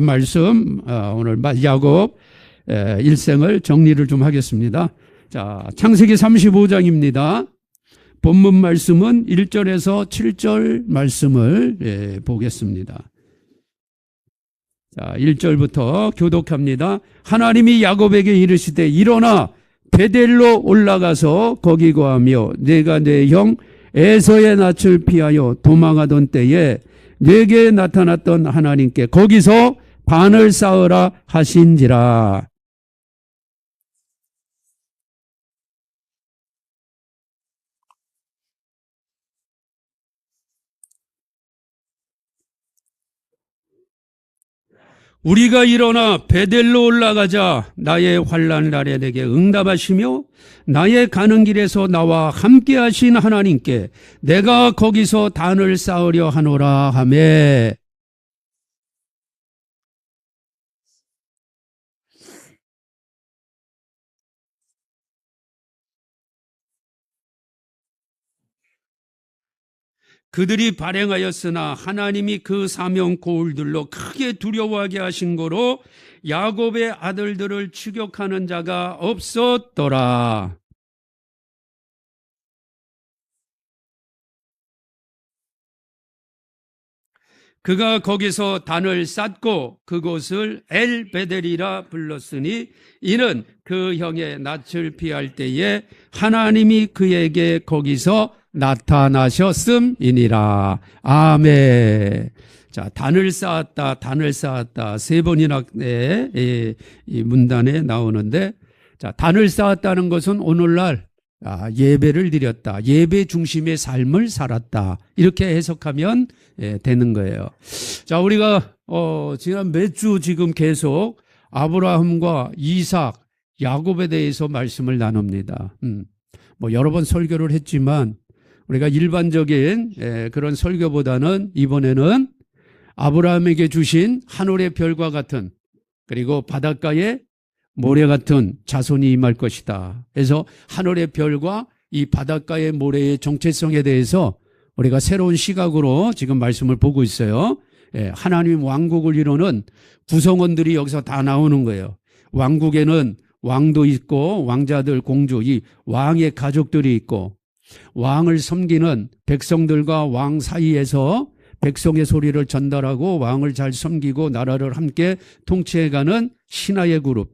말씀 오늘 야곱 일생을 정리를 좀 하겠습니다. 자, 창세기 35장입니다. 본문 말씀은 1절에서 7절 말씀을 보겠습니다. 자, 1절부터 교독합니다. 하나님이 야곱에게 이르시되 일어나 베델로 올라가서 거기 거하며 내가 내 형 에서의 낯을 피하여 도망하던 때에 내게 나타났던 하나님께 거기서 반을 쌓으라 하신지라. 우리가 일어나 베델로 올라가자. 나의 환난 날에 내게 응답하시며 나의 가는 길에서 나와 함께 하신 하나님께 내가 거기서 단을 쌓으려 하노라 하매. 그들이 발행하였으나 하나님이 그 사명 고울들로 크게 두려워하게 하신 거로 야곱의 아들들을 추격하는 자가 없었더라. 그가 거기서 단을 쌓고 그곳을 엘베델이라 불렀으니 이는 그 형의 낯을 피할 때에 하나님이 그에게 거기서 나타나셨음이니라. 아멘. 자, 단을 쌓았다 세 번이나 이 문단에 나오는데, 자, 단을 쌓았다는 것은 오늘날 예배를 드렸다, 예배 중심의 삶을 살았다, 이렇게 해석하면 되는 거예요. 자, 우리가 지난 몇 주 지금 계속 아브라함과 이삭, 야곱에 대해서 말씀을 나눕니다. 뭐 여러 번 설교를 했지만 우리가 일반적인 그런 설교보다는 이번에는 아브라함에게 주신 하늘의 별과 같은, 그리고 바닷가의 모래 같은 자손이 임할 것이다. 그래서 하늘의 별과 이 바닷가의 모래의 정체성에 대해서 우리가 새로운 시각으로 지금 말씀을 보고 있어요. 하나님 왕국을 이루는 구성원들이 여기서 다 나오는 거예요. 왕국에는 왕도 있고 왕자들, 공주, 이 왕의 가족들이 있고, 왕을 섬기는 백성들과 왕 사이에서 백성의 소리를 전달하고 왕을 잘 섬기고 나라를 함께 통치해가는 신하의 그룹,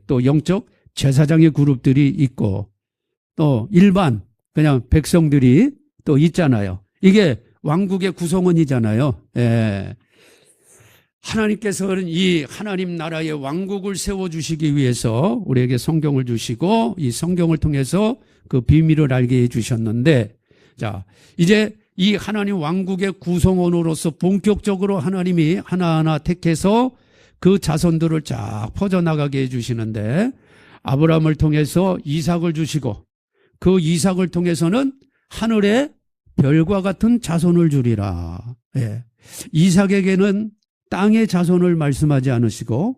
또 영적 제사장의 그룹들이 있고, 또 일반 그냥 백성들이 또 있잖아요. 이게 왕국의 구성원이잖아요. 하나님께서는 이 하나님 나라의 왕국을 세워주시기 위해서 우리에게 성경을 주시고 이 성경을 통해서 그 비밀을 알게 해주셨는데, 자, 이제 이 하나님 왕국의 구성원으로서 본격적으로 하나님이 하나하나 택해서 그 자손들을 쫙 퍼져나가게 해주시는데, 아브라함을 통해서 이삭을 주시고 그 이삭을 통해서는 하늘의 별과 같은 자손을 주리라. 이삭에게는 땅의 자손을 말씀하지 않으시고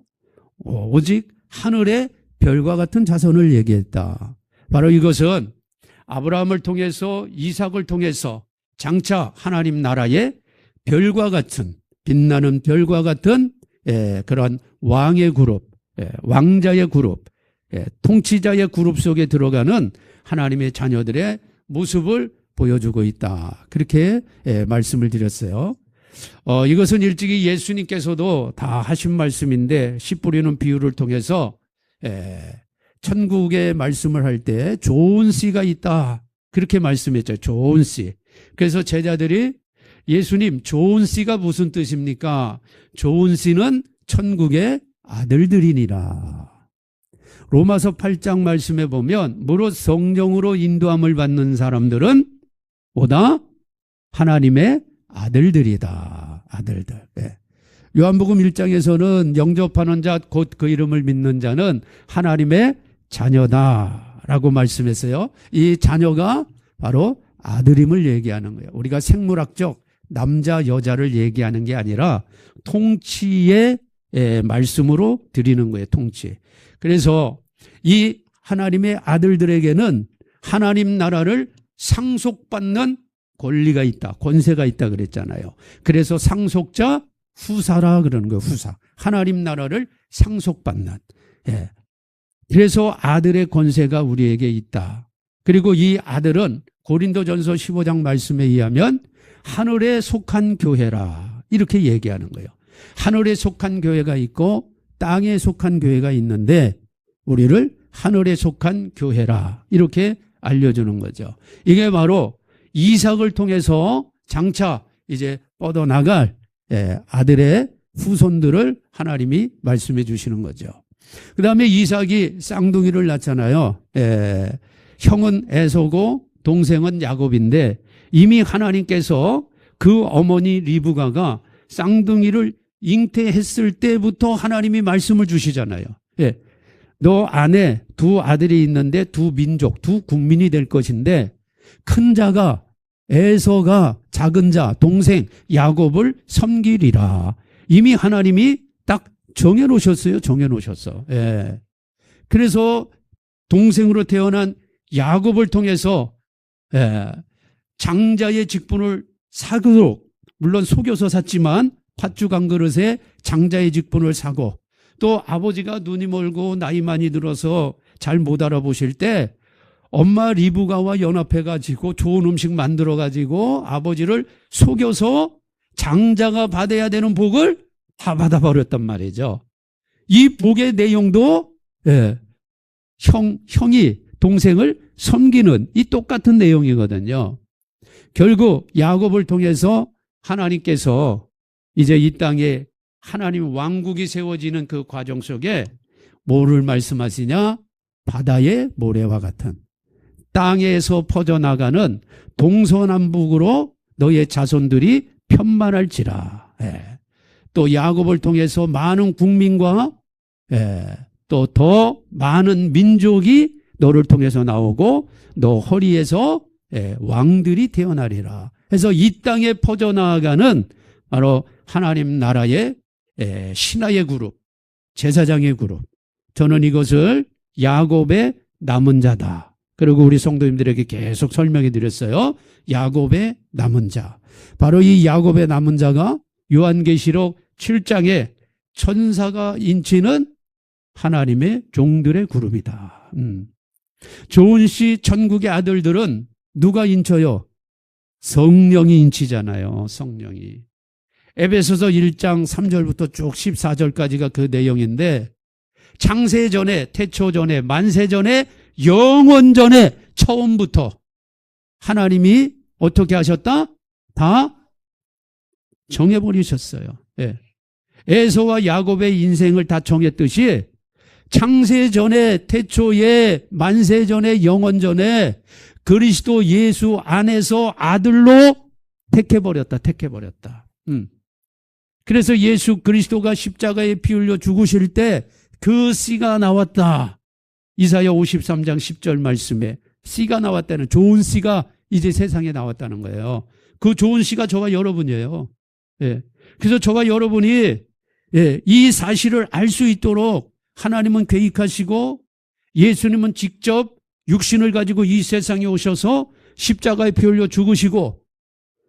오직 하늘의 별과 같은 자손을 얘기했다. 바로 이것은 아브라함을 통해서 이삭을 통해서 장차 하나님 나라의 별과 같은, 빛나는 별과 같은 그런 왕의 그룹, 왕자의 그룹, 통치자의 그룹 속에 들어가는 하나님의 자녀들의 모습을 보여주고 있다. 그렇게 말씀을 드렸어요. 이것은 일찍이 예수님께서도 다 하신 말씀인데, 씨 뿌리는 비유를 통해서 천국의 말씀을 할 때 좋은 씨가 있다, 그렇게 말씀했죠. 좋은 씨. 그래서 제자들이 예수님, 좋은 씨가 무슨 뜻입니까? 좋은 씨는 천국의 아들들이니라. 로마서 8장 말씀에 보면 무릇 성령으로 인도함을 받는 사람들은 보다 하나님의 아들들이다. 아들들. 요한복음 1장에서는 영접하는 자, 곧 그 이름을 믿는 자는 하나님의 자녀다라고 말씀했어요. 이 자녀가 바로 아들임을 얘기하는 거예요. 우리가 생물학적 남자 여자를 얘기하는 게 아니라 통치의 말씀으로 드리는 거예요. 통치. 그래서 이 하나님의 아들들에게는 하나님 나라를 상속받는 권리가 있다, 권세가 있다 그랬잖아요. 그래서 상속자, 후사라 그러는 거예요. 후사. 하나님 나라를 상속받는. 예. 그래서 아들의 권세가 우리에게 있다. 그리고 이 아들은 고린도전서 15장 말씀에 의하면 하늘에 속한 교회라 이렇게 얘기하는 거예요. 하늘에 속한 교회가 있고 땅에 속한 교회가 있는데 우리를 하늘에 속한 교회라 이렇게 알려주는 거죠. 이게 바로 이삭을 통해서 장차 이제 뻗어나갈 아들의 후손들을 하나님이 말씀해 주시는 거죠. 그 다음에 이삭이 쌍둥이를 낳잖아요. 형은 에서고 동생은 야곱인데 이미 하나님께서 그 어머니 리브가가 쌍둥이를 잉태했을 때부터 하나님이 말씀을 주시잖아요. 너 안에 두 아들이 있는데 두 민족, 두 국민이 될 것인데 큰 자가 에서가 작은 자, 동생 야곱을 섬기리라. 이미 하나님이 딱 정해놓으셨어요. 정해놓으셨어. 그래서 동생으로 태어난 야곱을 통해서 장자의 직분을 사도록 물론 속여서 샀지만 팥죽 한 그릇에 장자의 직분을 사고 또 아버지가 눈이 멀고 나이 많이 들어서 잘 못 알아보실 때 엄마 리브가와 연합해가지고 좋은 음식 만들어가지고 아버지를 속여서 장자가 받아야 되는 복을 다 받아버렸단 말이죠. 이 복의 내용도 형이 동생을 섬기는 이 똑같은 내용이거든요. 결국 야곱을 통해서 하나님께서 이제 이 땅에 하나님 왕국이 세워지는 그 과정 속에 뭐를 말씀하시냐? 바다의 모래와 같은 땅에서 퍼져나가는 동서남북으로 너의 자손들이 편만할지라. 또 야곱을 통해서 많은 국민과 또 더 많은 민족이 너를 통해서 나오고 너 허리에서 왕들이 태어나리라. 그래서 이 땅에 퍼져나가는 바로 하나님 나라의 신하의 그룹, 제사장의 그룹. 저는 이것을 야곱의 남은 자다. 그리고 우리 성도님들에게 계속 설명해 드렸어요. 야곱의 남은 자. 바로 이 야곱의 남은 자가 요한계시록 7장에 천사가 인치는 하나님의 종들의 그룹이다. 좋은 시 천국의 아들들은 누가 인쳐요? 성령이 인치잖아요. 성령이. 에베소서 1장 3절부터 쭉 14절까지가 그 내용인데 창세 전에, 태초 전에, 만세 전에, 영원 전에 처음부터 하나님이 어떻게 하셨다? 다 정해버리셨어요. 에서와 야곱의 인생을 다 정했듯이 창세 전에, 태초에, 만세 전에, 영원 전에 그리스도 예수 안에서 아들로 택해버렸다. 그래서 예수 그리스도가 십자가에 피 흘려 죽으실 때 그 씨가 나왔다. 이사야 53장 10절 말씀에 씨가 나왔다는, 좋은 씨가 이제 세상에 나왔다는 거예요. 그 좋은 씨가 저와 여러분이에요. 그래서 저와 여러분이 이 사실을 알 수 있도록 하나님은 계획하시고 예수님은 직접 육신을 가지고 이 세상에 오셔서 십자가에 피 흘려 죽으시고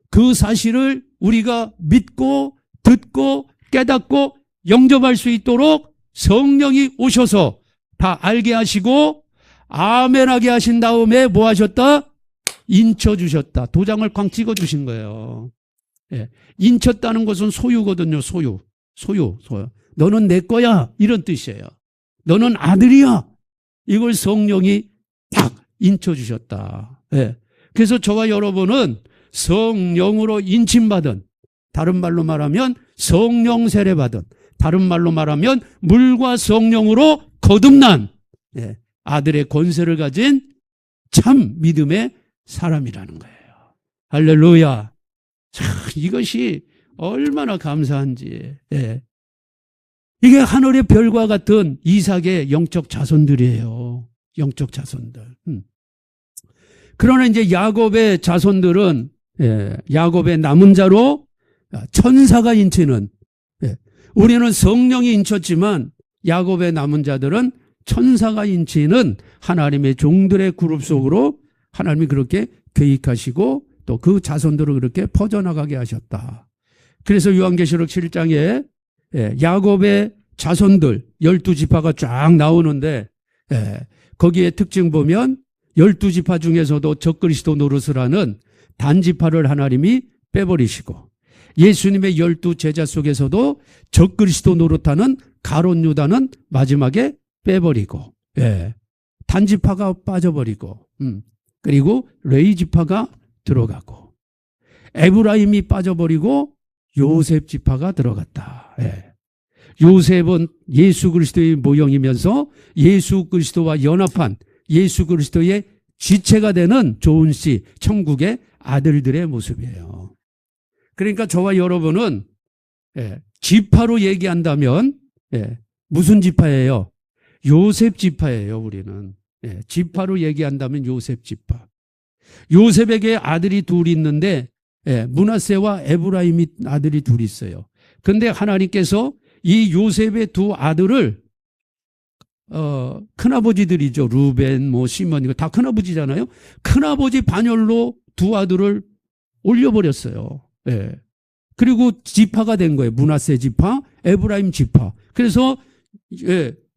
그 사실을 우리가 믿고 듣고 깨닫고 영접할 수 있도록 성령이 오셔서 다 알게 하시고 아멘하게 하신 다음에 뭐 하셨다? 인쳐주셨다. 도장을 꽝 찍어주신 거예요. 인쳤다는 것은 소유거든요. 소유. 너는 내 거야. 이런 뜻이에요. 너는 아들이야. 이걸 성령이 딱 인쳐주셨다. 그래서 저와 여러분은 성령으로 인침받은, 다른 말로 말하면 성령 세례받은, 다른 말로 말하면 물과 성령으로 거듭난 아들의 권세를 가진 참 믿음의 사람이라는 거예요. 할렐루야. 참 이것이 얼마나 감사한지. 이게 하늘의 별과 같은 이삭의 영적 자손들이에요. 영적 자손들. 그러나 이제 야곱의 자손들은 야곱의 남은 자로 천사가 인치는, 우리는 성령이 인쳤지만 야곱의 남은 자들은 천사가 인치는 하나님의 종들의 그룹 속으로 하나님이 그렇게 계획하시고 또 그 자손들을 그렇게 퍼져나가게 하셨다. 그래서 요한계시록 7장에 야곱의 자손들 12지파가 쫙 나오는데 거기에 특징 보면 12지파 중에서도 적그리스도 노릇을 하는 단지파를 하나님이 빼버리시고 예수님의 12제자 속에서도 적그리스도 노릇하는 가룟 유다는 마지막에 빼버리고 단지파가 빠져버리고 그리고 레위 지파가 들어가고 에브라임이 빠져버리고 요셉 지파가 들어갔다. 요셉은 예수 그리스도의 모형이면서 예수 그리스도와 연합한 예수 그리스도의 지체가 되는 좋은 씨 천국의 아들들의 모습이에요. 그러니까 저와 여러분은 지파로 얘기한다면 무슨 지파예요? 요셉 지파예요. 우리는 지파로 얘기한다면 요셉 지파. 요셉에게 아들이 둘이 있는데 므낫세와 에브라임이 아들이 둘이 있어요. 그런데 하나님께서 이 요셉의 두 아들을 큰아버지들이죠. 루벤, 시몬 이거 다 큰아버지잖아요. 큰아버지 반열로 두 아들을 올려버렸어요. 그리고 지파가 된 거예요. 므낫세 지파, 에브라임 지파. 그래서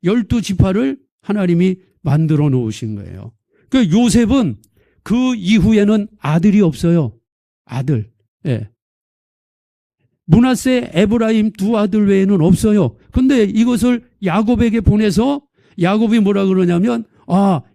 12지파를 하나님이 만들어 놓으신 거예요. 그 요셉은 그 이후에는 아들이 없어요. 아들. 므낫세, 에브라임 두 아들 외에는 없어요. 근데 이것을 야곱에게 보내서 야곱이 뭐라 그러냐면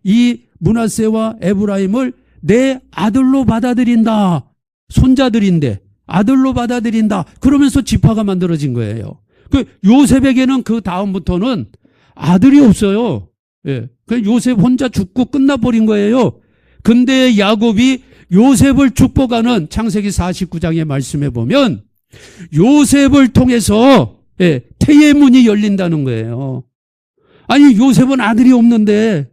이 므낫세와 에브라임을 내 아들로 받아들인다. 손자들인데 아들로 받아들인다. 그러면서 지파가 만들어진 거예요. 그 요셉에게는 그 다음부터는 아들이 없어요. 그 요셉 혼자 죽고 끝나버린 거예요. 근데 야곱이 요셉을 축복하는 창세기 49장의 말씀에 보면 요셉을 통해서 태의 문이 열린다는 거예요. 아니 요셉은 아들이 없는데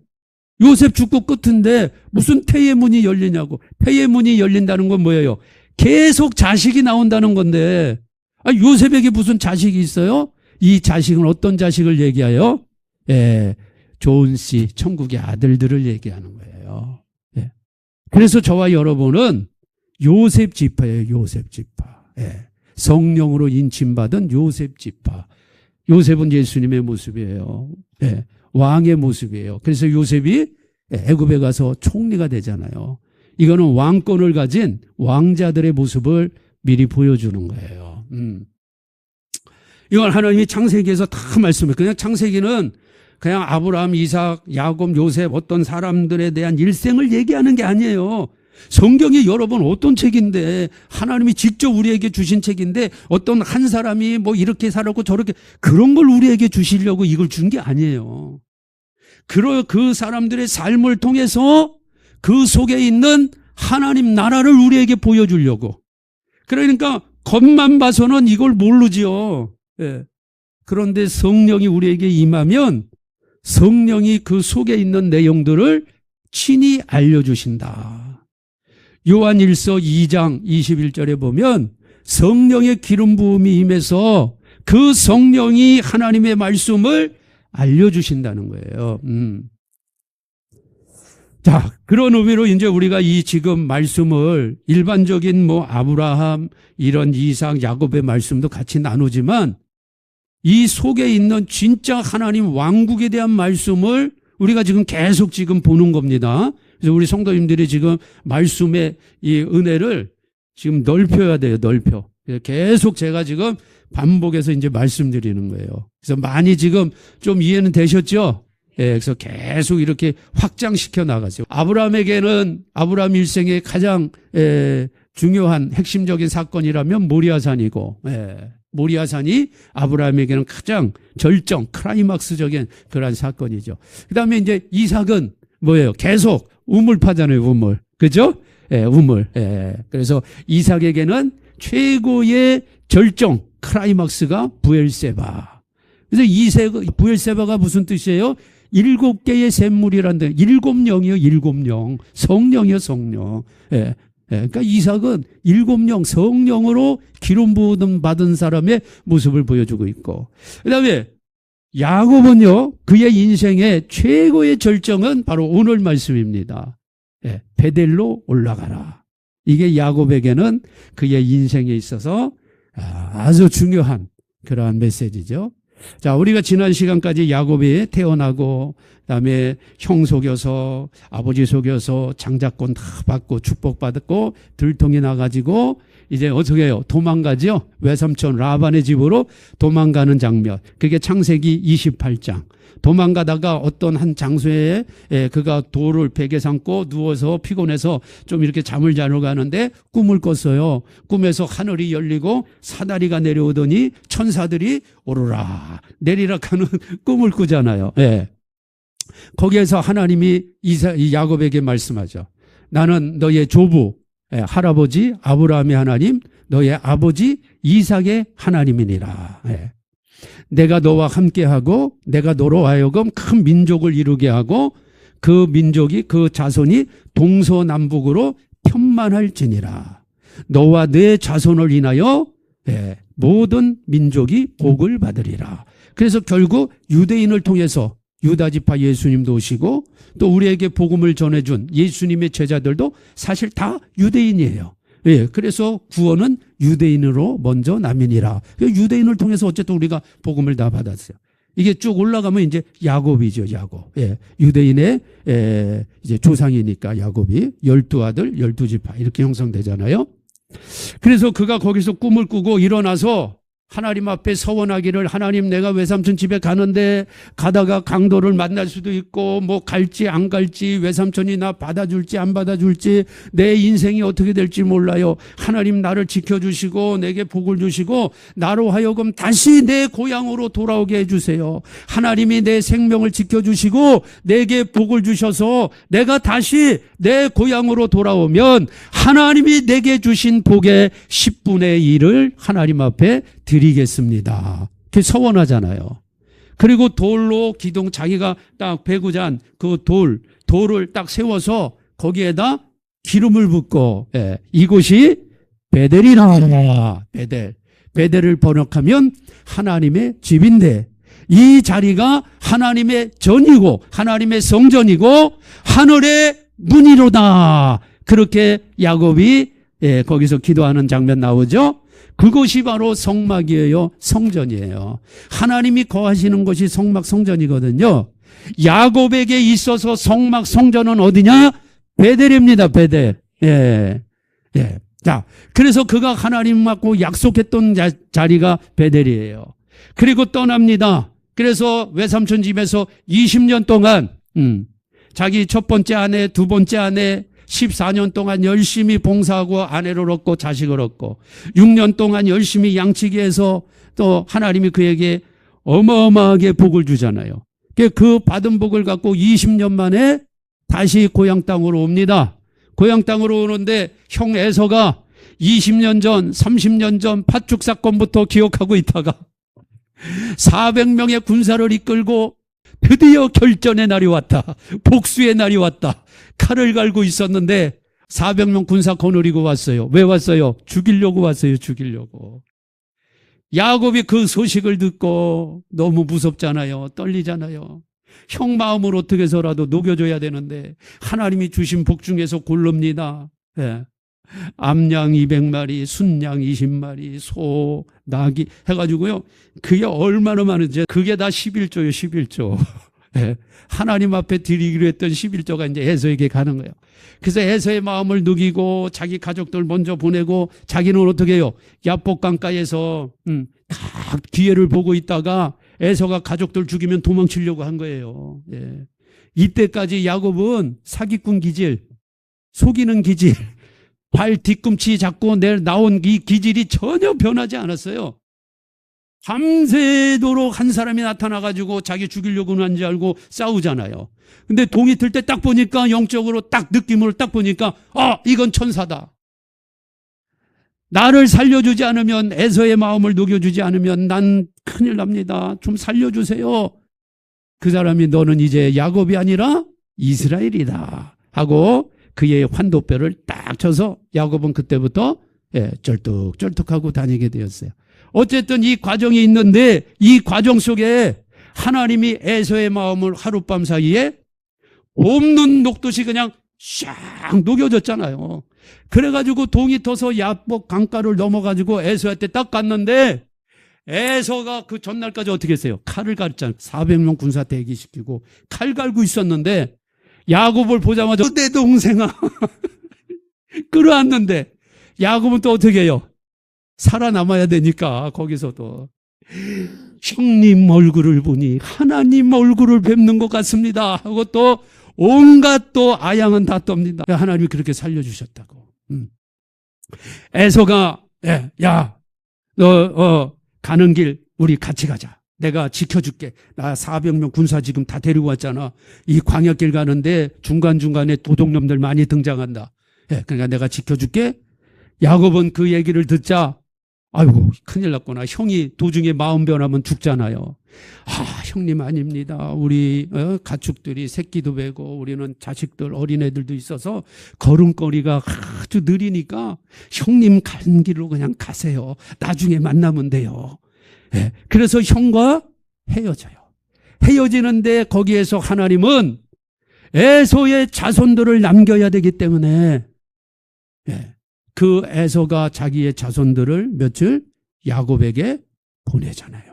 요셉 죽고 끝인데 무슨 태의 문이 열리냐고. 태의 문이 열린다는 건 뭐예요? 계속 자식이 나온다는 건데 요셉에게 무슨 자식이 있어요? 이 자식은 어떤 자식을 얘기하여? 좋은 씨 천국의 아들들을 얘기하는 거예요. 그래서 저와 여러분은 요셉 지파예요. 요셉 지파. 성령으로 인침받은 요셉 지파. 요셉은 예수님의 모습이에요. 왕의 모습이에요. 그래서 요셉이 애굽에 가서 총리가 되잖아요. 이거는 왕권을 가진 왕자들의 모습을 미리 보여주는 거예요. 이건 하나님이 창세기에서 다 말씀해요. 그냥 창세기는 그냥 아브라함, 이삭, 야곱, 요셉 어떤 사람들에 대한 일생을 얘기하는 게 아니에요. 성경이 여러분 어떤 책인데 하나님이 직접 우리에게 주신 책인데 어떤 한 사람이 뭐 이렇게 살았고 저렇게 그런 걸 우리에게 주시려고 이걸 준 게 아니에요. 그 사람들의 삶을 통해서 그 속에 있는 하나님 나라를 우리에게 보여주려고. 그러니까 겉만 봐서는 이걸 모르지요. 그런데 성령이 우리에게 임하면 성령이 그 속에 있는 내용들을 친히 알려주신다. 요한일서 2장 21절에 보면 성령의 기름 부음이 임해서 그 성령이 하나님의 말씀을 알려주신다는 거예요. 자, 그런 의미로 이제 우리가 이 지금 말씀을 일반적인 아브라함, 이런 이삭, 야곱의 말씀도 같이 나누지만 이 속에 있는 진짜 하나님 왕국에 대한 말씀을 우리가 지금 계속 지금 보는 겁니다. 그래서 우리 성도님들이 지금 말씀의 이 은혜를 지금 넓혀야 돼요. 넓혀. 계속 제가 지금 반복해서 이제 말씀드리는 거예요. 그래서 많이 지금 좀 이해는 되셨죠? 그래서 계속 이렇게 확장시켜 나가죠. 아브라함에게는 아브라함 일생의 가장 중요한 핵심적인 사건이라면 모리아산이고, 모리아산이 아브라함에게는 가장 절정, 클라이막스적인 그런 사건이죠. 그 다음에 이제 이삭은 뭐예요? 계속 우물파잖아요, 우물. 그죠? 우물. 그래서 이삭에게는 최고의 절정, 클라이막스가 부엘세바. 그래서 부엘세바가 무슨 뜻이에요? 7개의 샘물이라는 데, 7영이요, 7영. 성령이요, 성령. 그러니까 이삭은 7영, 성령으로 기름 부음 받은 사람의 모습을 보여주고 있고. 그 다음에 야곱은요, 그의 인생의 최고의 절정은 바로 오늘 말씀입니다. 베델로 올라가라. 이게 야곱에게는 그의 인생에 있어서 아주 중요한 그러한 메시지죠. 자, 우리가 지난 시간까지 야곱이 태어나고 그다음에 형 속여서 아버지 속여서 장자권 다 받고 축복받았고 들통이 나가지고 이제 어떻게 해요? 도망가죠. 외삼촌 라반의 집으로 도망가는 장면. 그게 창세기 28장. 도망가다가 어떤 한 장소에 그가 돌을 베개 삼고 누워서 피곤해서 좀 이렇게 잠을 자러 가는데 꿈을 꿨어요. 꿈에서 하늘이 열리고 사다리가 내려오더니 천사들이 오르라 내리라 하는 꿈을 꾸잖아요. 예. 거기에서 하나님이 이 야곱에게 말씀하죠. 나는 너의 조부, 할아버지 아브라함의 하나님, 너의 아버지 이삭의 하나님이니라. 예. 내가 너와 함께하고 내가 너로 하여금 큰 민족을 이루게 하고 그 민족이 그 자손이 동서남북으로 편만할지니라. 너와 내 자손을 인하여 모든 민족이 복을 받으리라. 그래서 결국 유대인을 통해서 유다지파 예수님도 오시고 또 우리에게 복음을 전해준 예수님의 제자들도 사실 다 유대인이에요. 예, 그래서 구원은 유대인으로 먼저 남이니라. 유대인을 통해서 어쨌든 우리가 복음을 다 받았어요. 이게 쭉 올라가면 이제 야곱이죠, 야곱. 예, 유대인의 이제 조상이니까 야곱이 12아들, 12지파 이렇게 형성되잖아요. 그래서 그가 거기서 꿈을 꾸고 일어나서 하나님 앞에 서원하기를 하나님 내가 외삼촌 집에 가는데 가다가 강도를 만날 수도 있고 뭐 갈지 안 갈지 외삼촌이 나 받아줄지 안 받아줄지 내 인생이 어떻게 될지 몰라요. 하나님 나를 지켜주시고 내게 복을 주시고 나로 하여금 다시 내 고향으로 돌아오게 해주세요. 하나님이 내 생명을 지켜주시고 내게 복을 주셔서 내가 다시 내 고향으로 돌아오면 하나님이 내게 주신 복의 10분의 1을 하나님 앞에 드리겠습니다. 그게 서원하잖아요. 그리고 돌로 기둥 자기가 딱 베고자 그 돌을 딱 세워서 거기에다 기름을 붓고 이곳이 베델이라. 베델을 번역하면 하나님의 집인데 이 자리가 하나님의 전이고 하나님의 성전이고 하늘의 문이로다. 그렇게 야곱이 거기서 기도하는 장면 나오죠. 그것이 바로 성막이에요. 성전이에요. 하나님이 거하시는 것이 성막 성전이거든요. 야곱에게 있어서 성막 성전은 어디냐? 베델입니다. 베델. 예. 자, 그래서 그가 하나님 맞고 약속했던 자리가 베델이에요. 그리고 떠납니다. 그래서 외삼촌 집에서 20년 동안 자기 첫 번째 아내, 두 번째 아내 14년 동안 열심히 봉사하고 아내를 얻고 자식을 얻고 6년 동안 열심히 양치기 해서 또 하나님이 그에게 어마어마하게 복을 주잖아요. 그 받은 복을 갖고 20년 만에 다시 고향 땅으로 옵니다. 고향 땅으로 오는데 형 에서가 20년 전, 30년 전 팥죽 사건부터 기억하고 있다가 400명의 군사를 이끌고 드디어 결전의 날이 왔다. 복수의 날이 왔다. 칼을 갈고 있었는데 400명 군사 거느리고 왔어요. 왜 왔어요? 죽이려고 왔어요. 죽이려고. 야곱이 그 소식을 듣고 너무 무섭잖아요. 떨리잖아요. 형 마음을 어떻게 해서라도 녹여줘야 되는데 하나님이 주신 복 중에서 고릅니다. 암양 200마리, 순양 20마리, 소, 나귀 해가지고요. 그게 얼마나 많은지 그게 다 11조예요. 11조. 하나님 앞에 드리기로 했던 11조가 이제 에서에게 가는 거예요. 그래서 에서의 마음을 누기고 자기 가족들 먼저 보내고 자기는 어떻게 해요? 야복강가에서 다 기회를 보고 있다가 에서가 가족들 죽이면 도망치려고 한 거예요. 이때까지 야곱은 사기꾼 기질, 속이는 기질, 발 뒤꿈치 잡고 나온 이 기질이 전혀 변하지 않았어요. 밤새도록 한 사람이 나타나가지고 자기 죽이려고 하는 줄 알고 싸우잖아요. 근데 동이 틀 때 딱 보니까 영적으로 딱 느낌으로 딱 보니까 이건 천사다. 나를 살려주지 않으면 에서의 마음을 녹여주지 않으면 난 큰일 납니다. 좀 살려주세요. 그 사람이 너는 이제 야곱이 아니라 이스라엘이다 하고 그의 환도뼈를 딱 쳐서 야곱은 그때부터 쩔뚝쩔뚝하고 다니게 되었어요. 어쨌든 이 과정이 있는데 이 과정 속에 하나님이 에서의 마음을 하룻밤 사이에 없는 녹듯이 그냥 샥 녹여졌잖아요. 그래가지고 동이 터서 야복 강가를 넘어가지고 에서한테 딱 갔는데 에서가 그 전날까지 어떻게 했어요? 칼을 갈잖아요. 400명 군사 대기시키고 칼 갈고 있었는데 야곱을 보자마자 내 동생아 끌어안는데 야곱은 또 어떻게 해요? 살아남아야 되니까 거기서도 형님 얼굴을 보니 하나님 얼굴을 뵙는 것 같습니다 하고 또 온갖 또 아양은 다 떱니다. 하나님이 그렇게 살려주셨다고. 에서가 야 너 가는 길 우리 같이 가자. 내가 지켜줄게. 나 400명 군사 지금 다 데리고 왔잖아. 이 광야길 가는데 중간중간에 도둑놈들 많이 등장한다. 그러니까 내가 지켜줄게. 야곱은 그 얘기를 듣자 아이고 큰일 났구나. 형이 도중에 마음 변하면 죽잖아요. 형님 아닙니다. 우리 가축들이 새끼도 베고 우리는 자식들 어린애들도 있어서 걸음걸이가 아주 느리니까 형님 가는 길로 그냥 가세요. 나중에 만나면 돼요. 그래서 형과 헤어져요. 헤어지는데 거기에서 하나님은 에서의 자손들을 남겨야 되기 때문에 그 에서가 자기의 자손들을 며칠 야곱에게 보내잖아요.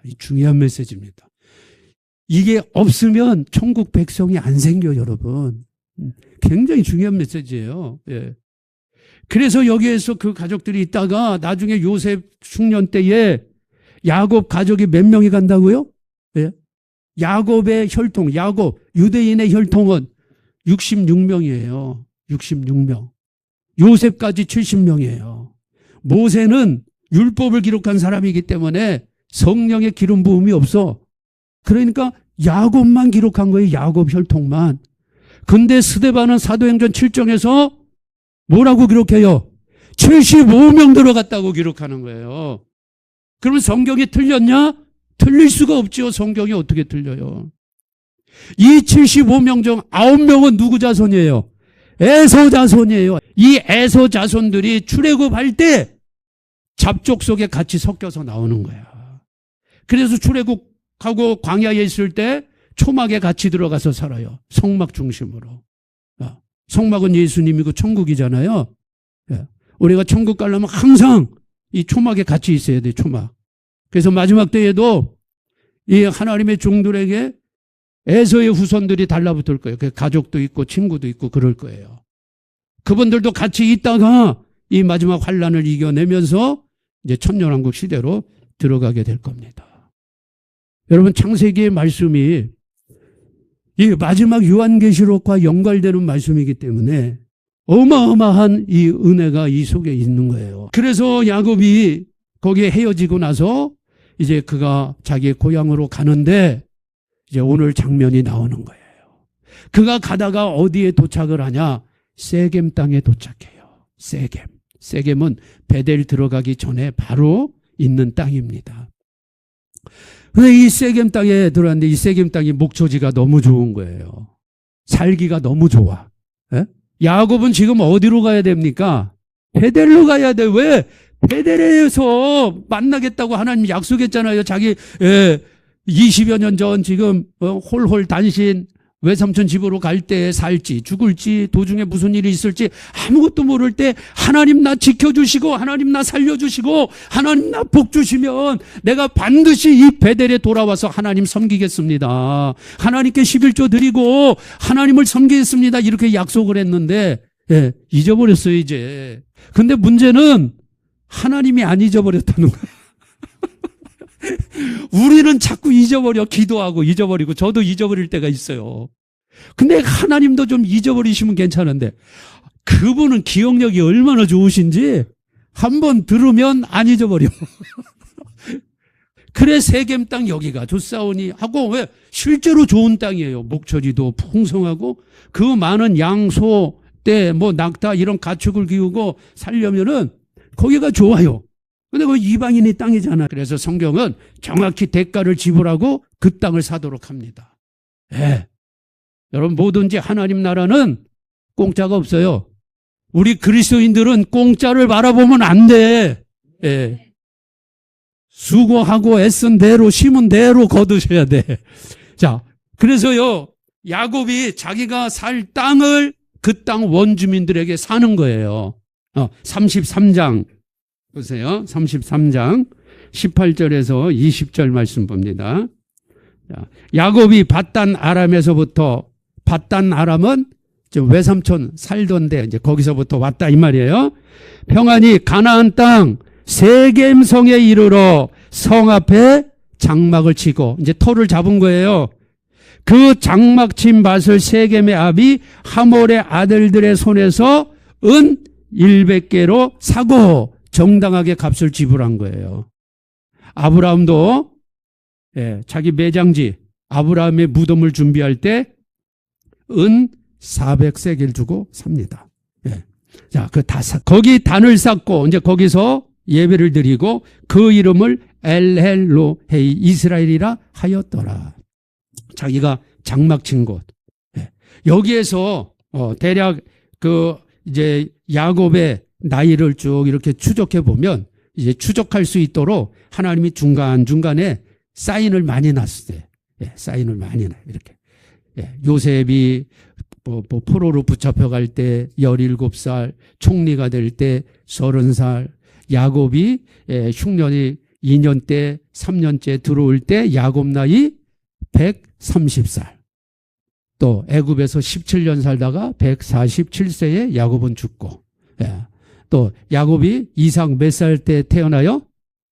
이 중요한 메시지입니다. 이게 없으면 천국 백성이 안 생겨 여러분. 굉장히 중요한 메시지예요. 그래서 여기에서 그 가족들이 있다가 나중에 요셉 흉년 때에 야곱 가족이 몇 명이 간다고요? 야곱의 혈통, 야곱 유대인의 혈통은 66명이에요. 66명. 요셉까지 70명이에요. 모세는 율법을 기록한 사람이기 때문에 성령의 기름 부음이 없어. 그러니까 야곱만 기록한 거예요. 야곱 혈통만. 근데 스데반은 사도행전 7장에서 뭐라고 기록해요? 75명 들어갔다고 기록하는 거예요. 그러면 성경이 틀렸냐? 틀릴 수가 없죠. 성경이 어떻게 틀려요? 이 75명 중 9명은 누구 자손이에요? 에서 자손이에요. 이 에서 자손들이 출애굽할 때 잡족 속에 같이 섞여서 나오는 거야. 그래서 출애굽하고 광야에 있을 때 초막에 같이 들어가서 살아요. 성막 중심으로. 성막은 예수님이고 천국이잖아요. 우리가 천국 가려면 항상 이 초막에 같이 있어야 돼. 초막. 그래서 마지막 때에도 이 하나님의 종들에게 에서의 후손들이 달라붙을 거예요. 가족도 있고 친구도 있고 그럴 거예요. 그분들도 같이 있다가 이 마지막 환란을 이겨내면서 이제 천년왕국 시대로 들어가게 될 겁니다. 여러분 창세기의 말씀이 이 마지막 요한계시록과 연결되는 말씀이기 때문에 어마어마한 이 은혜가 이 속에 있는 거예요. 그래서 야곱이 거기에 헤어지고 나서 이제 그가 자기의 고향으로 가는데 이제 오늘 장면이 나오는 거예요. 그가 가다가 어디에 도착을 하냐? 세겜 땅에 도착해요. 세겜. 세겜은 베델 들어가기 전에 바로 있는 땅입니다. 근데 이 세겜 땅에 들어왔는데 이 세겜 땅이 목초지가 너무 좋은 거예요. 살기가 너무 좋아. 야곱은 지금 어디로 가야 됩니까? 베델로 가야 돼. 왜? 베델에서 만나겠다고 하나님 약속했잖아요. 자기 20여 년 전 지금 홀홀 단신 외삼촌 집으로 갈 때 살지 죽을지 도중에 무슨 일이 있을지 아무것도 모를 때 하나님 나 지켜주시고 하나님 나 살려주시고 하나님 나 복 주시면 내가 반드시 이 베델에 돌아와서 하나님 섬기겠습니다. 하나님께 11조 드리고 하나님을 섬기겠습니다. 이렇게 약속을 했는데 잊어버렸어요 이제. 근데 문제는 하나님이 안 잊어버렸다는 거예요. 우리는 자꾸 잊어버려. 기도하고 잊어버리고 저도 잊어버릴 때가 있어요. 근데 하나님도 좀 잊어버리시면 괜찮은데 그분은 기억력이 얼마나 좋으신지 한번 들으면 안 잊어버려. 그래 세겜 땅 여기가 좋사오니 하고 왜 실제로 좋은 땅이에요. 목초지도 풍성하고 그 많은 양, 소, 떼, 낙타 이런 가축을 키우고 살려면은 거기가 좋아요. 근데 그 이방인의 땅이잖아. 그래서 성경은 정확히 대가를 지불하고 그 땅을 사도록 합니다. 여러분 뭐든지 하나님 나라는 공짜가 없어요. 우리 그리스도인들은 공짜를 바라보면 안 돼. 수고하고 애쓴 대로 심은 대로 거두셔야 돼. 자, 그래서요 야곱이 자기가 살 땅을 그 땅 원주민들에게 사는 거예요. 33장 보세요. 33장 18절에서 20절 말씀 봅니다. 야곱이 밧단 아람에서부터, 밧단 아람은 외삼촌 살던데 이제 거기서부터 왔다 이 말이에요. 평안히 가나안 땅 세겜성에 이르러 성 앞에 장막을 치고 이제 터를 잡은 거예요. 그 장막 친 밭을 세겜의 아비 하몰의 아들들의 손에서 은 100개로 사고 정당하게 값을 지불한 거예요. 아브라함도 자기 매장지 아브라함의 무덤을 준비할 때 은 400세겔 주고 삽니다. 자, 거기 단을 쌓고 이제 거기서 예배를 드리고 그 이름을 엘헬로헤이 이스라엘이라 하였더라. 자기가 장막 친 곳. 여기에서 대략 이제 야곱의 나이를 쭉 이렇게 추적해 보면 이제 추적할 수 있도록 하나님이 중간중간에 사인을 많이 놨어요. 사인을 많이 놔요. 이렇게. 요셉이 포로로 붙잡혀갈 때 17살, 총리가 될 때 30살, 야곱이 흉년이 2년 때 3년째 들어올 때 야곱 나이 130살. 또 애굽에서 17년 살다가 147세에 야곱은 죽고. 또 야곱이 이삭 몇 살 때 태어나요?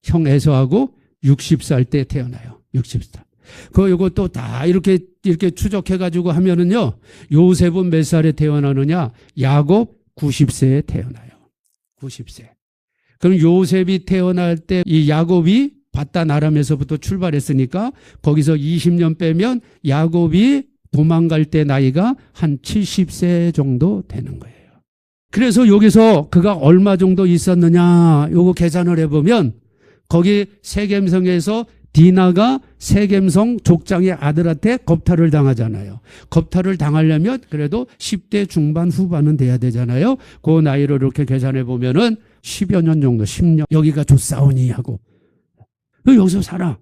형 에서하고 60살 때 태어나요. 60살. 요것도 다 이렇게 추적해 가지고 하면은요. 요셉은 몇 살에 태어나느냐? 야곱 90세에 태어나요. 90세. 그럼 요셉이 태어날 때 이 야곱이 밧단 아람에서부터 출발했으니까 거기서 20년 빼면 야곱이 도망갈 때 나이가 한 70세 정도 되는 거예요. 그래서 여기서 그가 얼마 정도 있었느냐 요거 계산을 해보면 거기 세겜성에서 디나가 세겜성 족장의 아들한테 겁탈을 당하잖아요. 겁탈을 당하려면 그래도 10대 중반 후반은 돼야 되잖아요. 그 나이를 이렇게 계산해 보면은 10여 년 정도, 10년. 여기가 좋사오니 하고. 여기서 살아.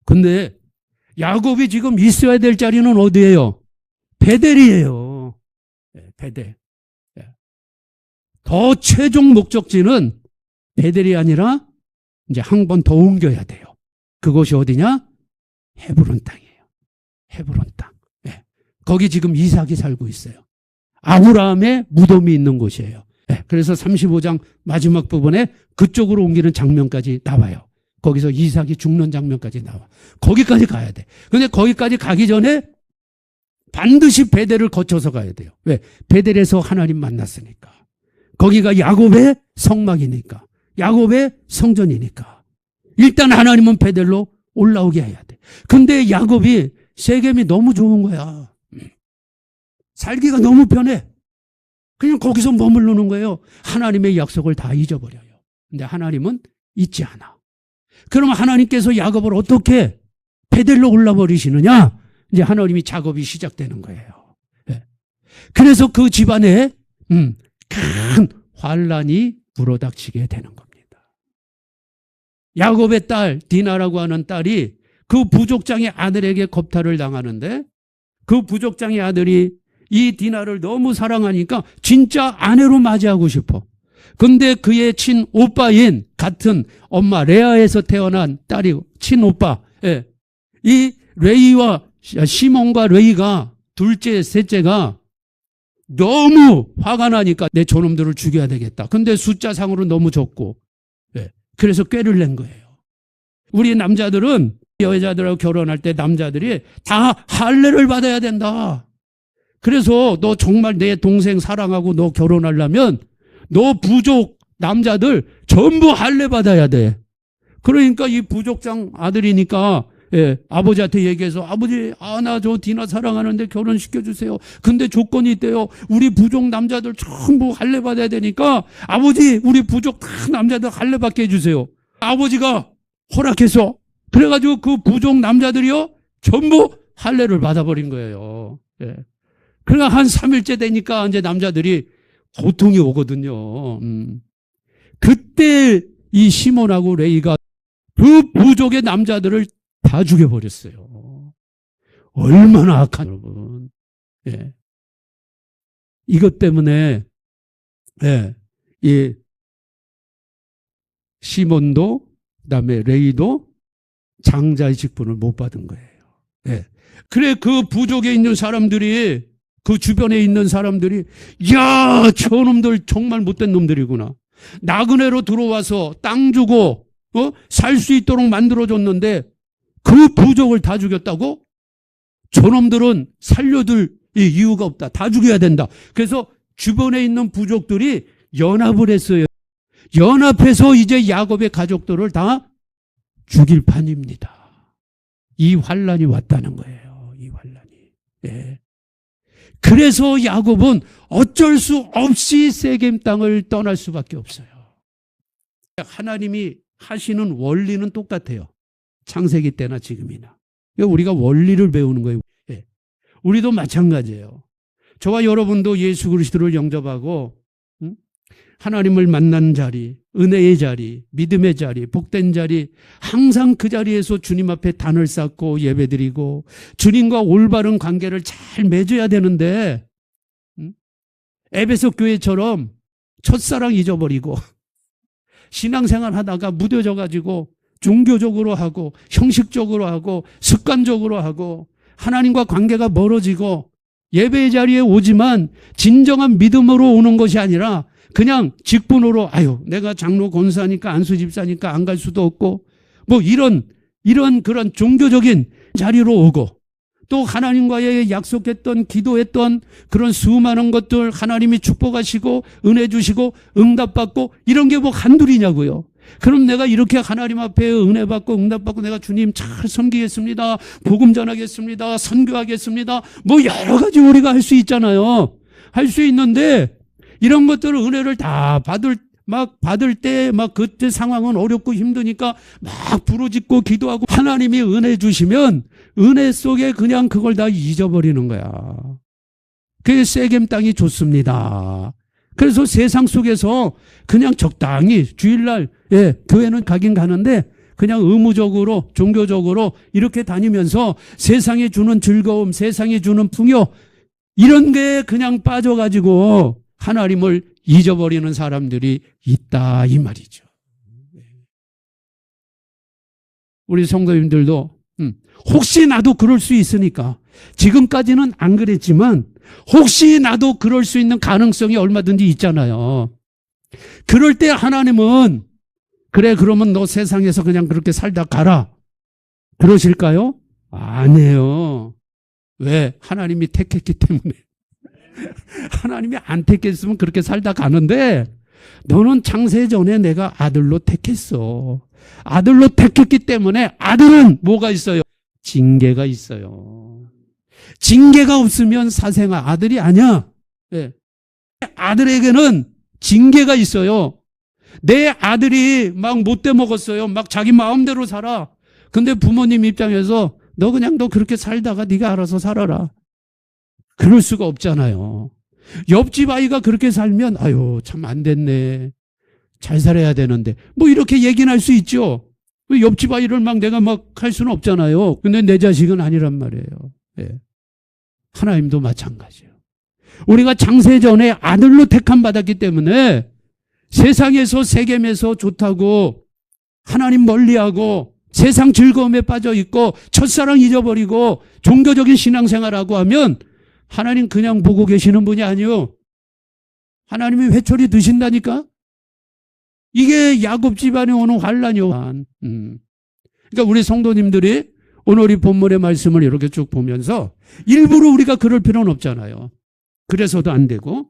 근데 야곱이 지금 있어야 될 자리는 어디예요? 베델이에요. 베델. 더 최종 목적지는 베델이 아니라 이제 한 번 더 옮겨야 돼요. 그곳이 어디냐? 헤브론 땅이에요. 헤브론 땅. 거기 지금 이삭이 살고 있어요. 아브라함의 무덤이 있는 곳이에요. 그래서 35장 마지막 부분에 그쪽으로 옮기는 장면까지 나와요. 거기서 이삭이 죽는 장면까지 나와. 거기까지 가야 돼. 근데 거기까지 가기 전에 반드시 베델을 거쳐서 가야 돼요. 왜? 베델에서 하나님 만났으니까. 거기가 야곱의 성막이니까. 야곱의 성전이니까. 일단 하나님은 베델로 올라오게 해야 돼. 근데 야곱이 세겜이 너무 좋은 거야. 살기가 너무 편해. 그냥 거기서 머무르는 거예요. 하나님의 약속을 다 잊어버려요. 근데 하나님은 잊지 않아. 그러면 하나님께서 야곱을 어떻게 베델로 올라버리시느냐? 이제 하나님이 작업이 시작되는 거예요. 그래서 그 집안에 큰 환란이 불어닥치게 되는 겁니다. 야곱의 딸 디나라고 하는 딸이 그 부족장의 아들에게 겁탈을 당하는데 그 부족장의 아들이 이 디나를 너무 사랑하니까 진짜 아내로 맞이하고 싶어. 근데 그의 친오빠인 같은 엄마 레아에서 태어난 딸이 친오빠. 이 레이와 시몬과 레이가 둘째 셋째가 너무 화가 나니까 내 저놈들을 죽여야 되겠다. 근데 숫자상으로 너무 적고 그래서 꾀를 낸 거예요. 우리 남자들은 여자들하고 결혼할 때 남자들이 다 할례를 받아야 된다. 그래서 너 정말 내 동생 사랑하고 너 결혼하려면 너 부족 남자들 전부 할례 받아야 돼. 그러니까 이 부족장 아들이니까 아버지한테 얘기해서 아버지 나 저 디나 사랑하는데 결혼시켜주세요. 근데 조건이 있대요. 우리 부족 남자들 전부 할례 받아야 되니까 아버지 우리 부족 다 남자들 할례 받게 해주세요. 아버지가 허락해서 그래가지고 그 부족 남자들이요 전부 할례를 받아버린 거예요. 그러니까 한 3일째 되니까 이제 남자들이 고통이 오거든요. 그때 이 시몬하고 레이가 그 부족의 남자들을 다 죽여버렸어요. 얼마나 악한 여러분. 예. 이것 때문에 예, 이 시몬도 그다음에 레이도 장자의 직분을 못 받은 거예요. 예. 그래 그 부족에 있는 사람들이 그 주변에 있는 사람들이 야 저놈들 정말 못된 놈들이구나. 나그네로 들어와서 땅 주고 살 수 있도록 만들어줬는데 그 부족을 다 죽였다고? 저놈들은 살려둘 이유가 없다. 다 죽여야 된다. 그래서 주변에 있는 부족들이 연합을 했어요. 연합해서 이제 야곱의 가족들을 다 죽일 판입니다. 이 환란이 왔다는 거예요. 이 환란이. 예. 그래서 야곱은 어쩔 수 없이 세겜 땅을 떠날 수밖에 없어요. 하나님이 하시는 원리는 똑같아요. 창세기 때나 지금이나. 우리가 원리를 배우는 거예요. 예. 우리도 마찬가지예요. 저와 여러분도 예수 그리스도를 영접하고 하나님을 만난 자리, 은혜의 자리, 믿음의 자리, 복된 자리, 항상 그 자리에서 주님 앞에 단을 쌓고 예배드리고 주님과 올바른 관계를 잘 맺어야 되는데 에베소 교회처럼 첫사랑 잊어버리고 신앙생활 하다가 무뎌져 가지고 종교적으로 하고 형식적으로 하고 습관적으로 하고 하나님과 관계가 멀어지고 예배의 자리에 오지만 진정한 믿음으로 오는 것이 아니라 그냥 직분으로 아유 내가 장로 권사니까 안수 집사니까 안 갈 수도 없고 뭐 이런 그런 종교적인 자리로 오고 또 하나님과의 약속했던 기도했던 그런 수많은 것들 하나님이 축복하시고 은혜 주시고 응답받고 이런 게 뭐 한둘이냐고요. 그럼 내가 이렇게 하나님 앞에 은혜 받고 응답받고 내가 주님 잘 섬기겠습니다. 복음 전하겠습니다. 선교하겠습니다. 뭐 여러 가지 우리가 할 수 있잖아요. 할 수 있는데 이런 것들을 은혜를 다 받을 때 그때 상황은 어렵고 힘드니까 막 부르짖고 기도하고 하나님이 은혜 주시면 은혜 속에 그냥 그걸 다 잊어버리는 거야. 그게 세겜 땅이 좋습니다. 그래서 세상 속에서 그냥 적당히 주일날 교회는 가긴 가는데 그냥 의무적으로 종교적으로 이렇게 다니면서 세상에 주는 즐거움, 세상에 주는 풍요 이런 게 그냥 빠져가지고 하나님을 잊어버리는 사람들이 있다 이 말이죠. 우리 성도님들도 혹시 나도 그럴 수 있으니까 지금까지는 안 그랬지만 혹시 나도 그럴 수 있는 가능성이 얼마든지 있잖아요. 그럴 때 하나님은 그래 그러면 너 세상에서 그냥 그렇게 살다 가라 그러실까요? 아니에요. 왜? 하나님이 택했기 때문에. 하나님이 안 택했으면 그렇게 살다 가는데 너는 창세 전에 내가 아들로 택했어. 아들로 택했기 때문에 아들은 뭐가 있어요? 징계가 있어요. 징계가 없으면 사생아 아들이 아니야. 네. 아들에게는 징계가 있어요. 내 아들이 막 못돼 먹었어요. 막 자기 마음대로 살아. 근데 부모님 입장에서 너 그렇게 살다가 네가 알아서 살아라. 그럴 수가 없잖아요. 옆집 아이가 그렇게 살면 아유 참 안 됐네. 잘 살아야 되는데 뭐 이렇게 얘기는 할 수 있죠. 옆집 아이를 내가 할 수는 없잖아요. 근데 내 자식은 아니란 말이에요. 예. 하나님도 마찬가지예요. 우리가 창세 전에 아들로 택함 받았기 때문에 세상에서 세겜에서 좋다고 하나님 멀리하고 세상 즐거움에 빠져 있고 첫사랑 잊어버리고 종교적인 신앙생활하고 하면 하나님 그냥 보고 계시는 분이 아니요. 하나님이 회초리 드신다니까? 이게 야곱 집안에 오는 환란이요. 그러니까 우리 성도님들이 오늘 이 본문의 말씀을 이렇게 쭉 보면서 일부러 우리가 그럴 필요는 없잖아요. 그래서도 안 되고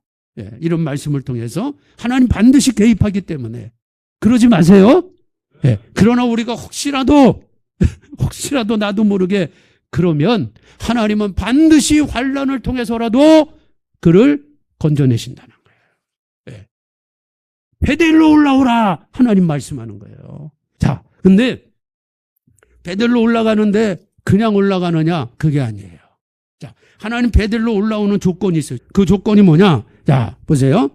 이런 말씀을 통해서 하나님 반드시 개입하기 때문에 그러지 마세요. 그러나 우리가 혹시라도 나도 모르게 그러면 하나님은 반드시 환란을 통해서라도 그를 건져내신다는 거예요. 베델로 올라오라 하나님 말씀하는 거예요. 자, 근데 베델로 올라가는데 그냥 올라가느냐? 그게 아니에요. 자, 하나님 베델로 올라오는 조건이 있어요. 그 조건이 뭐냐? 자, 보세요.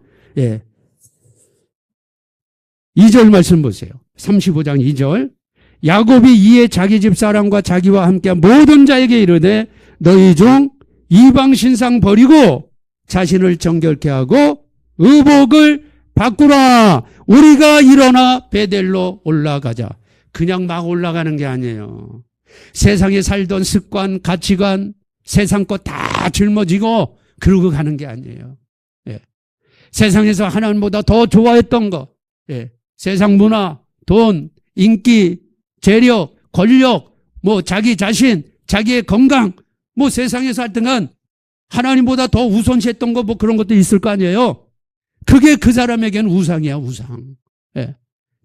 2절 말씀 보세요. 35장 2절. 야곱이 이에 자기 집 사람과 자기와 함께한 모든 자에게 이르되 너희 중 이방 신상 버리고 자신을 정결케 하고 의복을 바꾸라. 우리가 일어나 베델로 올라가자. 그냥 막 올라가는 게 아니에요. 세상에 살던 습관, 가치관, 세상 거 다 짊어지고 그러고 가는 게 아니에요. 예. 세상에서 하나님보다 더 좋아했던 거, 예. 세상 문화, 돈, 인기, 재력, 권력, 뭐 자기 자신, 자기의 건강, 뭐 세상에서 하여튼간 하나님보다 더 우선시했던 거 뭐 그런 것도 있을 거 아니에요. 그게 그 사람에게는 우상이야, 우상. 예.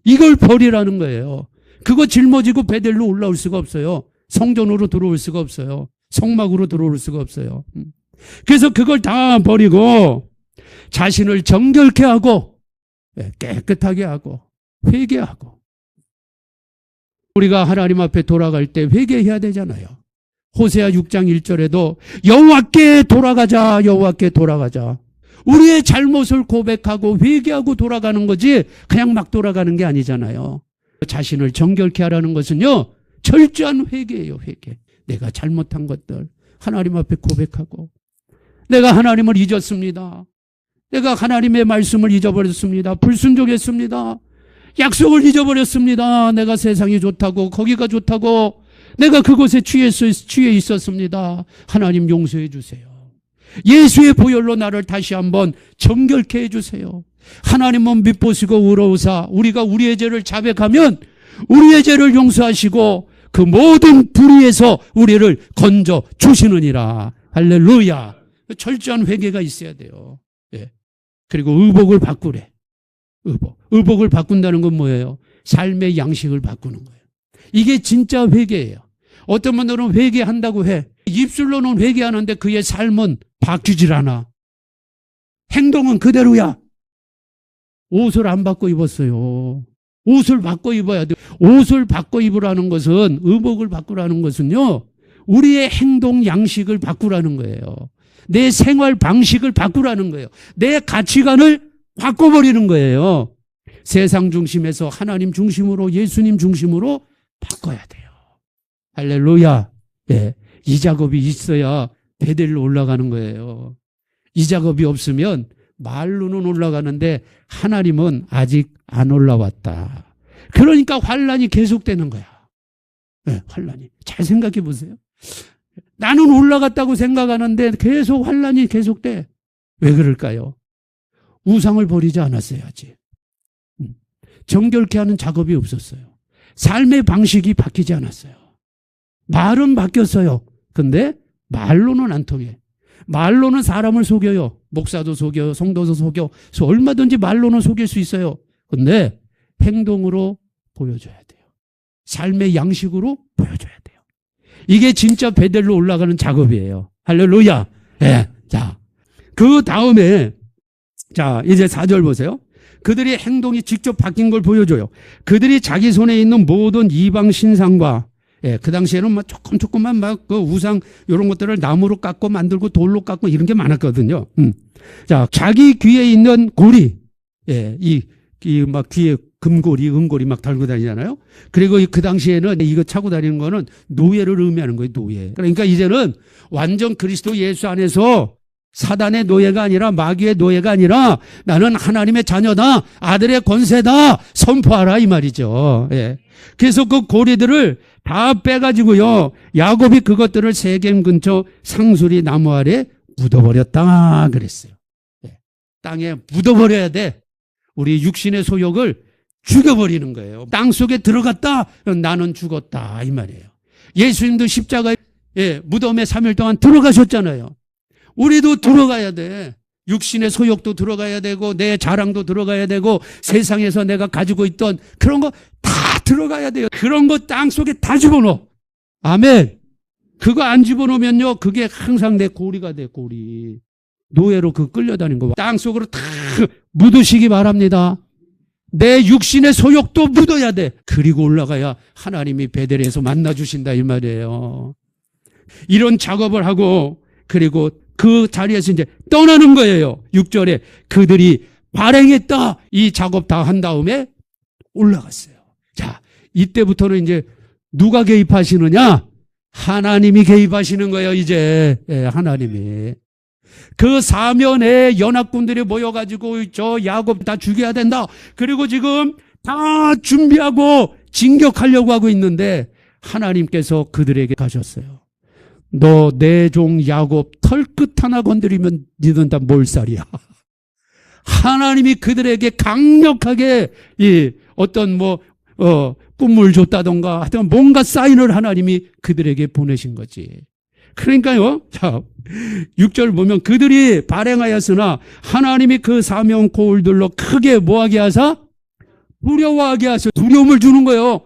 이걸 버리라는 거예요. 그거 짊어지고 베델로 올라올 수가 없어요. 성전으로 들어올 수가 없어요. 성막으로 들어올 수가 없어요. 그래서 그걸 다 버리고 자신을 정결케 하고 깨끗하게 하고 회개하고. 우리가 하나님 앞에 돌아갈 때 회개해야 되잖아요. 호세아 6장 1절에도 여호와께 돌아가자, 여호와께 돌아가자. 우리의 잘못을 고백하고 회개하고 돌아가는 거지 그냥 막 돌아가는 게 아니잖아요. 자신을 정결케 하라는 것은요, 철저한 회개예요. 회개. 내가 잘못한 것들 하나님 앞에 고백하고, 내가 하나님을 잊었습니다. 내가 하나님의 말씀을 잊어버렸습니다. 불순종했습니다. 약속을 잊어버렸습니다. 내가 세상이 좋다고, 거기가 좋다고, 내가 그곳에 취해 있었습니다. 하나님 용서해 주세요. 예수의 보혈로 나를 다시 한번 정결케 해주세요. 하나님은 미보시고 의로우사 우리가 우리의 죄를 자백하면 우리의 죄를 용서하시고 그 모든 불의에서 우리를 건져 주시느니라. 할렐루야. 철저한 회개가 있어야 돼요. 예. 그리고 의복을 바꾸래. 의복을 바꾼다는 건 뭐예요? 삶의 양식을 바꾸는 거예요. 이게 진짜 회개예요. 어떤 분들은 회개한다고 해. 입술로는 회개하는데 그의 삶은 바뀌질 않아. 행동은 그대로야. 옷을 안 바꿔 입었어요. 옷을 바꿔 입어야 돼. 옷을 바꿔 입으라는 것은, 의복을 바꾸라는 것은요, 우리의 행동 양식을 바꾸라는 거예요. 내 생활 방식을 바꾸라는 거예요. 내 가치관을 바꿔버리는 거예요. 세상 중심에서 하나님 중심으로, 예수님 중심으로 바꿔야 돼요. 할렐루야. 예. 이 작업이 있어야 베델로 올라가는 거예요. 이 작업이 없으면 말로는 올라가는데 하나님은 아직 안 올라왔다. 그러니까 환란이 계속되는 거야. 네, 환란이. 잘 생각해 보세요. 나는 올라갔다고 생각하는데 계속 환란이 계속돼. 왜 그럴까요? 우상을 버리지 않았어요, 아직. 정결케 하는 작업이 없었어요. 삶의 방식이 바뀌지 않았어요. 말은 바뀌었어요. 근데 말로는 안 통해. 말로는 사람을 속여요. 목사도 속여요. 성도도 속여. 얼마든지 말로는 속일 수 있어요. 근데 행동으로 보여줘야 돼요. 삶의 양식으로 보여줘야 돼요. 이게 진짜 베델로 올라가는 작업이에요. 할렐루야. 네. 자, 그 다음에 자, 이제 4절 보세요. 그들의 행동이 직접 바뀐 걸 보여줘요. 그들이 자기 손에 있는 모든 이방 신상과, 예, 그 당시에는 뭐 조금만 막 그 우상 이런 것들을 나무로 깎고 만들고 돌로 깎고 이런 게 많았거든요. 자, 자기 귀에 있는 고리, 예, 막 귀에 금고리, 은고리 막 달고 다니잖아요. 그리고 그 당시에는 이거 차고 다니는 거는 노예를 의미하는 거예요, 노예. 그러니까 이제는 완전 그리스도 예수 안에서 사단의 노예가 아니라, 마귀의 노예가 아니라 나는 하나님의 자녀다, 아들의 권세다 선포하라 이 말이죠. 예. 그래서 그 고리들을 다 빼가지고요, 야곱이 그것들을 세겜 근처 상수리 나무 아래 묻어버렸다 그랬어요. 예. 땅에 묻어버려야 돼. 우리 육신의 소욕을 죽여버리는 거예요. 땅 속에 들어갔다, 나는 죽었다 이 말이에요. 예수님도 십자가에, 예, 무덤에 3일 동안 들어가셨잖아요. 우리도 들어가야 돼. 육신의 소욕도 들어가야 되고, 내 자랑도 들어가야 되고, 세상에서 내가 가지고 있던 그런 거 다 들어가야 돼요. 그런 거 땅 속에 다 집어넣어. 아멘. 그거 안 집어넣으면요, 그게 항상 내 고리가 돼, 고리. 노예로 그 끌려다니는 거. 땅 속으로 다 묻으시기 바랍니다. 내 육신의 소욕도 묻어야 돼. 그리고 올라가야 하나님이 베델에서 만나주신다 이 말이에요. 이런 작업을 하고, 그리고 그 자리에서 이제 떠나는 거예요. 6절에 그들이 발행했다. 이 작업 다 한 다음에 올라갔어요. 자, 이때부터는 이제 누가 개입하시느냐? 하나님이 개입하시는 거예요, 이제. 예, 하나님이. 그 사면에 연합군들이 모여가지고 저 야곱 다 죽여야 된다. 그리고 지금 다 준비하고 진격하려고 하고 있는데 하나님께서 그들에게 가셨어요. 너 내 종 야곱 털끝 하나 건드리면 니는 다 몰살이야. 하나님이 그들에게 강력하게 이 어떤 꿈을 줬다던가 하여튼 뭔가 사인을 하나님이 그들에게 보내신 거지. 그러니까요. 자, 6절 보면 그들이 발행하였으나 하나님이 그 사명 고울들로 크게 뭐하게 하사? 두려워하게 하셔. 두려움을 주는 거예요.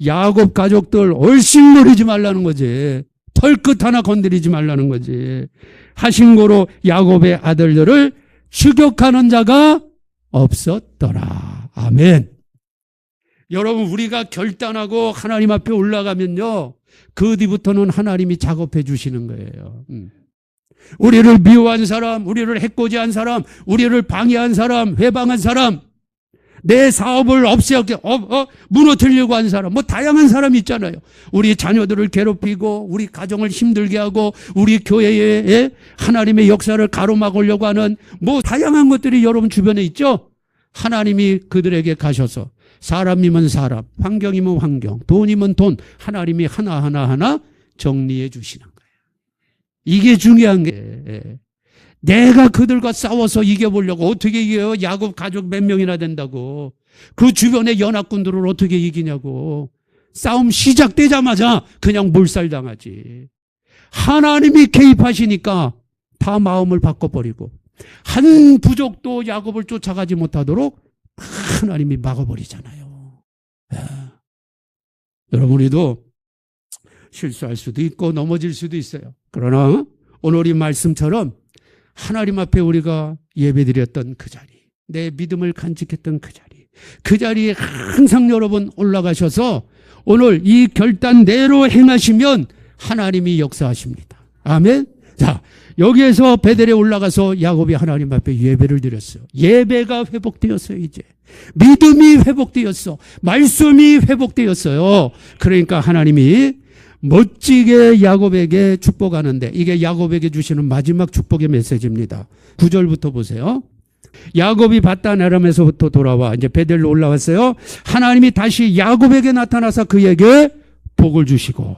야곱 가족들 얼씬거리지 말라는 거지. 털끝 하나 건드리지 말라는 거지. 하신 고로 야곱의 아들들을 추격하는 자가 없었더라. 아멘. 여러분, 우리가 결단하고 하나님 앞에 올라가면요, 그 뒤부터는 하나님이 작업해 주시는 거예요. 우리를 미워한 사람, 우리를 해코지한 사람, 우리를 방해한 사람, 회방한 사람, 내 사업을 무너뜨리려고 한 사람, 다양한 사람이 있잖아요. 우리 자녀들을 괴롭히고, 우리 가정을 힘들게 하고, 우리 교회에 하나님의 역사를 가로막으려고 하는 다양한 것들이 여러분 주변에 있죠? 하나님이 그들에게 가셔서 사람이면 사람, 환경이면 환경, 돈이면 돈, 하나님이 하나하나 정리해 주시는 거예요. 이게 중요한 게, 내가 그들과 싸워서 이겨보려고 어떻게 이겨요? 야곱 가족 몇 명이나 된다고. 그 주변의 연합군들을 어떻게 이기냐고. 싸움 시작되자마자 그냥 몰살당하지. 하나님이 개입하시니까 다 마음을 바꿔버리고 한 부족도 야곱을 쫓아가지 못하도록 하나님이 막아버리잖아요. 여러분, 우리도 실수할 수도 있고 넘어질 수도 있어요. 그러나 오늘 이 말씀처럼 하나님 앞에 우리가 예배드렸던 그 자리, 내 믿음을 간직했던 그 자리에 항상 여러분 올라가셔서 오늘 이 결단대로 행하시면 하나님이 역사하십니다. 아멘. 자, 여기에서 베델에 올라가서 야곱이 하나님 앞에 예배를 드렸어요. 예배가 회복되었어요. 이제 믿음이 회복되었어. 말씀이 회복되었어요. 그러니까 하나님이 멋지게 야곱에게 축복하는데, 이게 야곱에게 주시는 마지막 축복의 메시지입니다. 9절부터 보세요. 야곱이 밧단 아람에서부터 돌아와 이제 베델로 올라왔어요. 하나님이 다시 야곱에게 나타나서 그에게 복을 주시고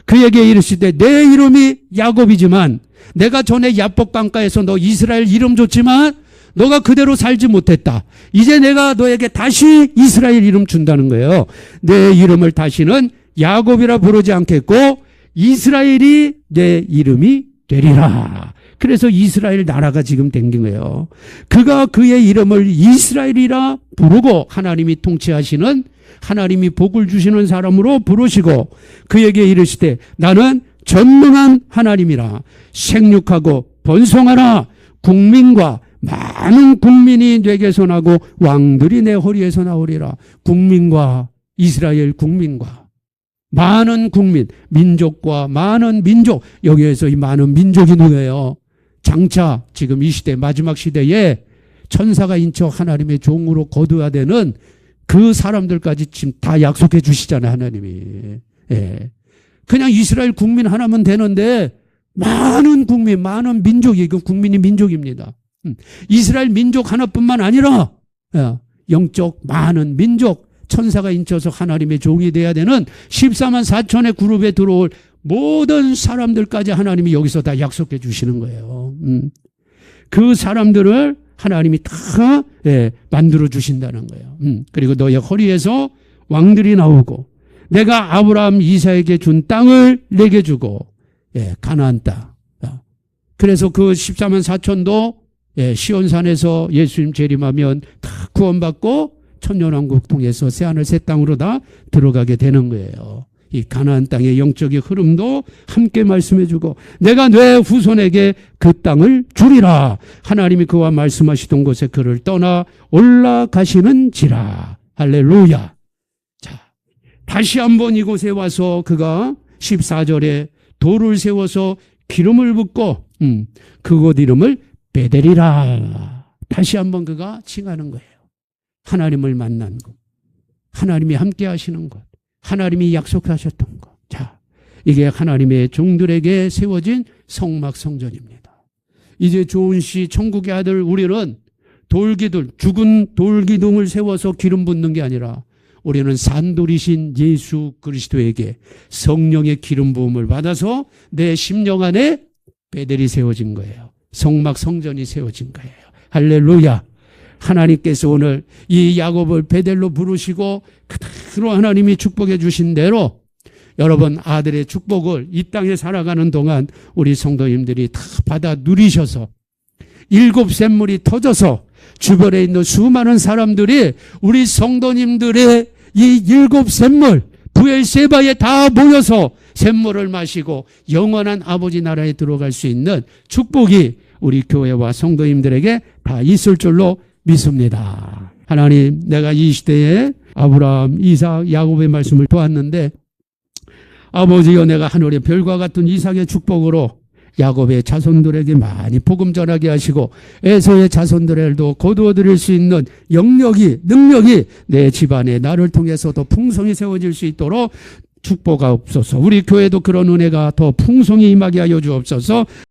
그에게 이르시되, 내 이름이 야곱이지만 내가 전에 야복 강가에서 너 이스라엘 이름 줬지만 너가 그대로 살지 못했다. 이제 내가 너에게 다시 이스라엘 이름 준다는 거예요. 내 이름을 다시는 야곱이라 부르지 않겠고 이스라엘이 내 이름이 되리라. 그래서 이스라엘 나라가 지금 된 거예요. 그가 그의 이름을 이스라엘이라 부르고 하나님이 통치하시는, 하나님이 복을 주시는 사람으로 부르시고 그에게 이르시되, 나는 전능한 하나님이라. 생육하고 번성하라. 국민과 많은 국민이 내게서 나고 왕들이 내 허리에서 나오리라. 국민과, 이스라엘 국민과 많은 국민, 민족과 많은 민족. 여기에서 이 많은 민족이 누구예요? 장차 지금 이 시대, 마지막 시대에 천사가 인쳐 하나님의 종으로 거두어야 되는 그 사람들까지 지금 다 약속해 주시잖아요, 하나님이. 예. 그냥 이스라엘 국민 하나면 되는데 많은 국민, 많은 민족이, 그 국민이 민족입니다. 이스라엘 민족 하나뿐만 아니라 영적 많은 민족, 천사가 인쳐서 하나님의 종이 돼야 되는 14만 4천의 그룹에 들어올 모든 사람들까지 하나님이 여기서 다 약속해 주시는 거예요. 그 사람들을 하나님이 다 만들어 주신다는 거예요. 그리고 너의 허리에서 왕들이 나오고 내가 아브라함 이삭에게 준 땅을 내게 주고, 가나안 땅. 그래서 그 14만 4천도 시온산에서 예수님 재림하면 다 구원받고 천년왕국 통해서 새하늘 새 땅으로 다 들어가게 되는 거예요. 이 가나안 땅의 영적인 흐름도 함께 말씀해 주고, 내가 내 후손에게 그 땅을 주리라. 하나님이 그와 말씀하시던 곳에 그를 떠나 올라가시는지라. 할렐루야. 자, 다시 한번 이곳에 와서 그가 14절에 돌을 세워서 기름을 붓고 그곳 이름을 베델이라. 다시 한번 그가 칭하는 거예요. 하나님을 만난 곳, 하나님이 함께 하시는 곳, 하나님이 약속하셨던 것. 자, 이게 하나님의 종들에게 세워진 성막 성전입니다. 이제 좋은 시 천국의 아들 우리는 돌기둥, 죽은 돌기둥을 세워서 기름 붓는 게 아니라 우리는 산돌이신 예수 그리스도에게 성령의 기름 부음을 받아서 내 심령 안에 베델이 세워진 거예요. 성막 성전이 세워진 거예요. 할렐루야. 하나님께서 오늘 이 야곱을 베델로 부르시고 그대로 하나님이 축복해 주신 대로 여러분 아들의 축복을 이 땅에 살아가는 동안 우리 성도님들이 다 받아 누리셔서 일곱 샘물이 터져서 주변에 있는 수많은 사람들이 우리 성도님들의 이 일곱 샘물 부엘세바에 다 모여서 샘물을 마시고 영원한 아버지 나라에 들어갈 수 있는 축복이 우리 교회와 성도님들에게 다 있을 줄로 믿습니다. 하나님, 내가 이 시대에 아브라함, 이삭, 야곱의 말씀을 보았는데 아버지여, 내가 하늘의 별과 같은 이삭의 축복으로 야곱의 자손들에게 많이 복음 전하게 하시고 에서의 자손들에도 거두어 드릴 수 있는 영역이, 능력이 내 집안에 나를 통해서 더 풍성히 세워질 수 있도록 축복하옵소서. 우리 교회도 그런 은혜가 더 풍성히 임하게 하여 주옵소서.